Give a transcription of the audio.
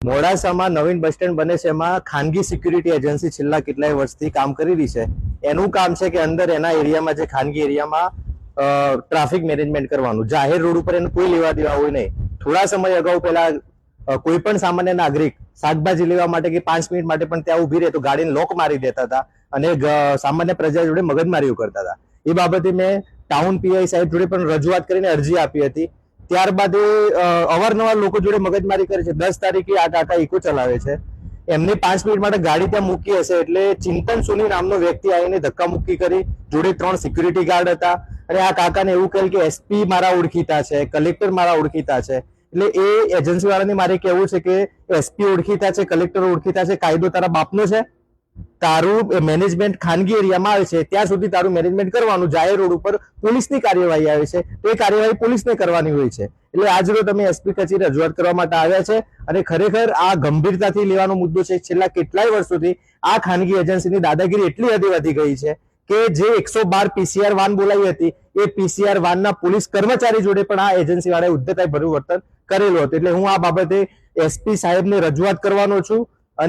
મોડાસામાં નવીન bus stand બને છે, એમાં ખાનગી સિક્યુરિટી એજન્સી છેલ્લા કેટલાય વર્ષથી કામ કરી રહી છે. એનું કામ છે કે અંદર એના એરિયામાં, જે ખાનગી એરિયામાં ટ્રાફિક મેનેજમેન્ટ કરવાનું. જાહેર રોડ ઉપર એનું કોઈ લેવા દેવા હોય નહીં. થોડા સમય અગાઉ પહેલા કોઈ પણ સામાન્ય નાગરિક શાકભાજી લેવા માટે કે 5 મિનિટ માટે પણ ત્યાં ઉભી રહે તો ગાડીને લોક મારી દેતા હતા અને સામાન્ય પ્રજા જોડે મગજમારીઓ કરતા હતા. એ બાબતે મેં ટાઉન પીઆઈ સાહેબ જોડે પણ રજૂઆત કરીને અરજી આપી હતી. ત્યારબાદ અવારનવાર લોકો જોડે મગજમારી કરે છે. 10 તારીખે આ કાકા ઇકો ચલાવે છે, એમને 5 મિનિટ માટે ગાડી ત્યાં મૂકી હશે એટલે ચિંતન સોની નામનો વ્યક્તિ આવીને ધક્કા મુક્કી કરી. જોડે 3 સિક્યુરિટી ગાર્ડ હતા અને આ કાકાને એવું કહ્યું કે એસપી મારા ઓળખીતા છે, કલેક્ટર મારા ઓળખીતા છે. એટલે એ એજન્સી વાળાને મારે કહેવું છે કે એસપી ઓળખીતા છે, કલેક્ટર ઓળખીતા છે, કાયદો તારા બાપનો છે. તારું મેનેજમેન્ટ ખાનગી એરિયામાં આવે છે ત્યાં સુધી તારું મેનેજમેન્ટ કરવાનું. જાહેર રોડ ઉપર પોલીસની કાર્યવાહી આવે છે તો એ કાર્યવાહી પોલીસને કરવાની હોય છે. એટલે આજ રોજ તમે એસપી કચેરી રજૂઆત કરવા માટે આવ્યા છે અને ખરેખર આ ગંભીરતાથી લેવાનો મુદ્દો છે. છેલ્લા કેટલાય વર્ષોથી આ ખાનગી એજન્સીની દાદાગીરી એટલી હદે વધી ગઈ છે કે જે 112 પીસીઆર વાન બોલાવી હતી એ પીસીઆર વાનના પોલીસ કર્મચારી જોડે પણ આ એજન્સી વાળાએ ઉદ્ધતાઈ ભર્યું વર્તન કરેલું હતું. એટલે હું આ બાબતે એસપી સાહેબને રજૂઆત કરવાનો છું